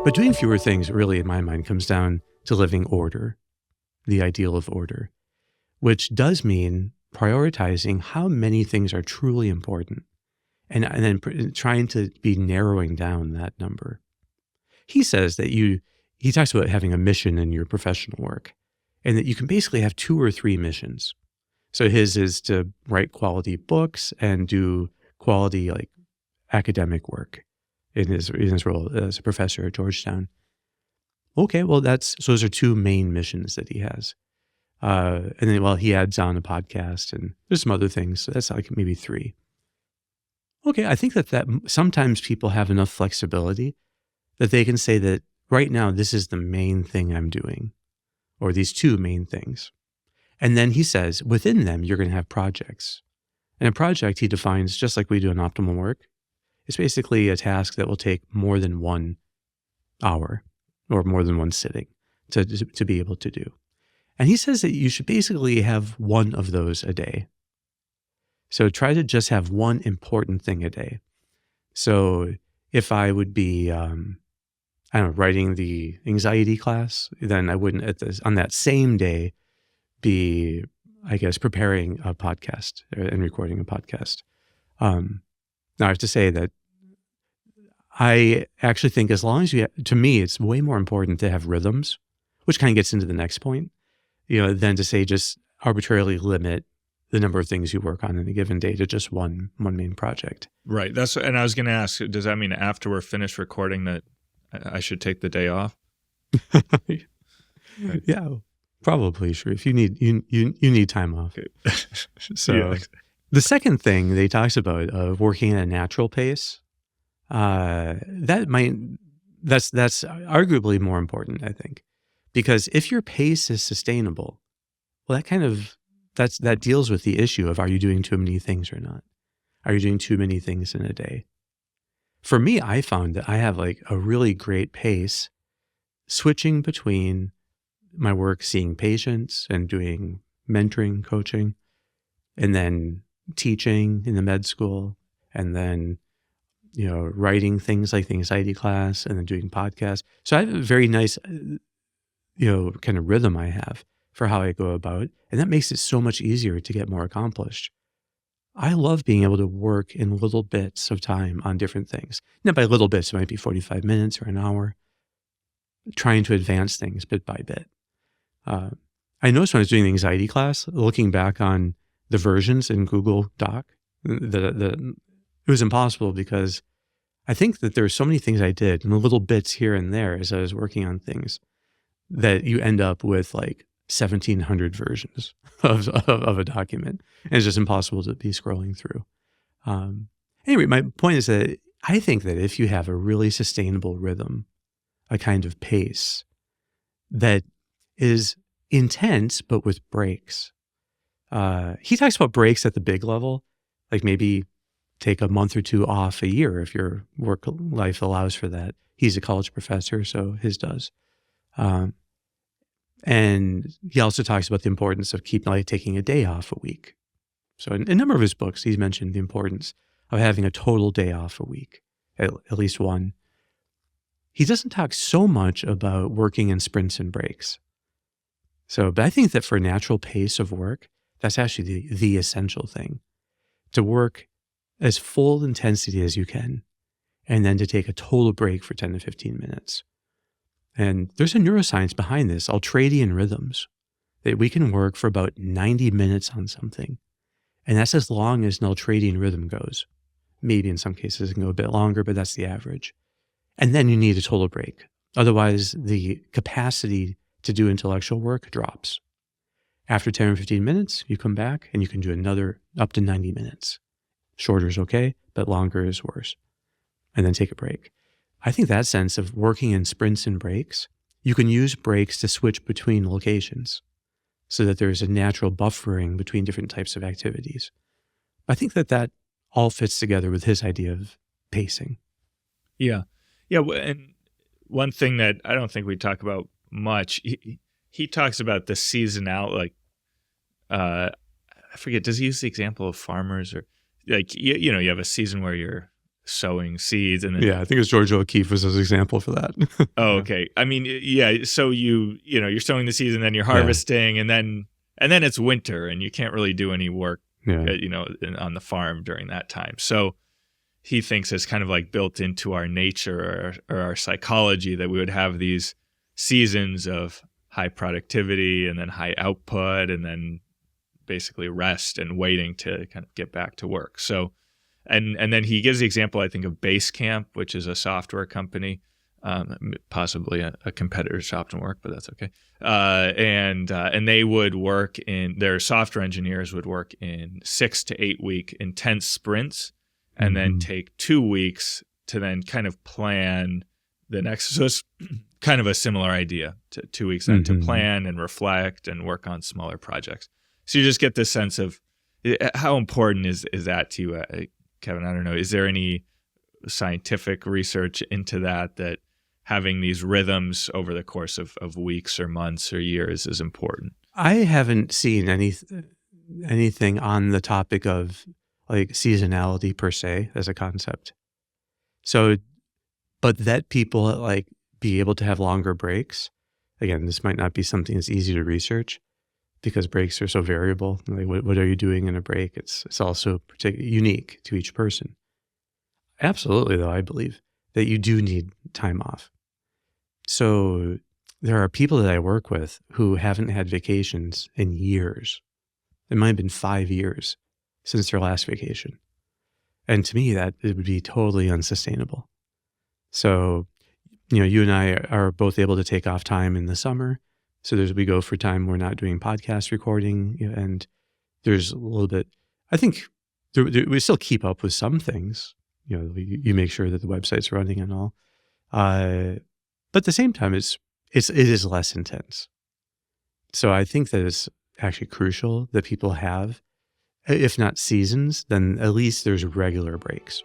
But doing fewer things really, in my mind, comes down to living order, the ideal of order, which does mean prioritizing how many things are truly important and then trying to be narrowing down that number. He says that he talks about having a mission in your professional work and that you can basically have 2 or 3 missions. So his is to write quality books and do quality like academic work in his role as a professor at Georgetown. Okay, well those are 2 main missions that he has. And then, he adds on a podcast and there's some other things. So that's like maybe 3. Okay, I think that sometimes people have enough flexibility that they can say that right now, this is the main thing I'm doing, or these 2 main things. And then he says, within them, you're going to have projects. And a project he defines just like we do in optimal work. It's basically a task that will take more than 1 hour or more than 1 sitting to be able to do. And he says that you should basically have 1 of those a day. So try to just have 1 important thing a day. So if I would be, writing the anxiety class, then I wouldn't on that same day be, preparing a podcast and recording a podcast. Now I have to say that I actually think as long as to me, it's way more important to have rhythms, which kind of gets into the next point, than to say just arbitrarily limit the number of things you work on in a given day to just one main project. Right. And I was going to ask, does that mean after we're finished recording that I should take the day off? Right. Yeah, probably. Sure. If you need time off. Okay. So yeah. The second thing that he talks about of working at a natural pace, that's arguably more important, I think, because if your pace is sustainable, well, that deals with the issue of, are you doing too many things or not? Are you doing too many things in a day? For me, I found that I have like a really great pace switching between my work, seeing patients and doing mentoring, coaching, and then teaching in the med school, and then, writing things like the anxiety class, and then doing podcasts. So I have a very nice, kind of rhythm I have for how I go about, and that makes it so much easier to get more accomplished. I love being able to work in little bits of time on different things. Now, by little bits, it might be 45 minutes or an hour, trying to advance things bit by bit. I noticed when I was doing the anxiety class, looking back on the versions in Google Doc, it was impossible because I think that there were so many things I did in the little bits here and there as I was working on things that you end up with like 1,700 versions of a document. And it's just impossible to be scrolling through. Anyway, my point is that I think that if you have a really sustainable rhythm, a kind of pace that is intense, but with breaks. He talks about breaks at the big level, like maybe take a month or 2 off a year if your work life allows for that. He's a college professor, so his does. And he also talks about the importance of taking a day off a week. So in a number of his books, he's mentioned the importance of having a total day off a week, at least one. He doesn't talk so much about working in sprints and breaks. But I think that for a natural pace of work, that's actually the essential thing. To work as full intensity as you can, and then to take a total break for 10 to 15 minutes. And there's a neuroscience behind this, ultradian rhythms, that we can work for about 90 minutes on something. And that's as long as an ultradian rhythm goes. Maybe in some cases it can go a bit longer, but that's the average. And then you need a total break. Otherwise, the capacity to do intellectual work drops. After 10 or 15 minutes, you come back and you can do another up to 90 minutes. Shorter is okay, but longer is worse. And then take a break. I think that sense of working in sprints and breaks, you can use breaks to switch between locations so that there's a natural buffering between different types of activities. I think that all fits together with his idea of pacing. Yeah. Yeah. And one thing that I don't think we talk about much, he talks about the seasonality, I forget, does he use the example of farmers or like, you have a season where you're sowing seeds and then Yeah, I think it's Georgia O'Keeffe was his example for that. oh, okay. I mean, yeah. So you're sowing the seeds and then you're harvesting, and then it's winter, and you can't really do any work, on the farm during that time. So he thinks it's kind of like built into our nature or our psychology that we would have these seasons of high productivity and then high output, and then basically rest and waiting to kind of get back to work. So. And then he gives the example, I think, of Basecamp, which is a software company, possibly a competitor to OptimumWork, but that's okay. And they would work their software engineers would work in 6 to 8 week intense sprints, and then take 2 weeks to then kind of plan the next. So it's kind of a similar idea, to 2 weeks then to plan and reflect and work on smaller projects. So you just get this sense of how important is that to you, Kevin? I don't know. Is there any scientific research into that having these rhythms over the course of weeks or months or years is important? I haven't seen anything on the topic of like seasonality per se as a concept. So, but that people like be able to have longer breaks. Again, this might not be something that's easy to research because breaks are so variable. Like, what are you doing in a break? It's also unique to each person. Absolutely, though, I believe that you do need time off. So there are people that I work with who haven't had vacations in years. It might have been 5 years since their last vacation. And to me, that it would be totally unsustainable. So, you and I are both able to take off time in the summer. So we go for time we're not doing podcast recording, and there's a little bit, I think we still keep up with some things. You make sure that the website's running and all. But at the same time, it is less intense. So I think that it's actually crucial that people have, if not seasons, then at least there's regular breaks.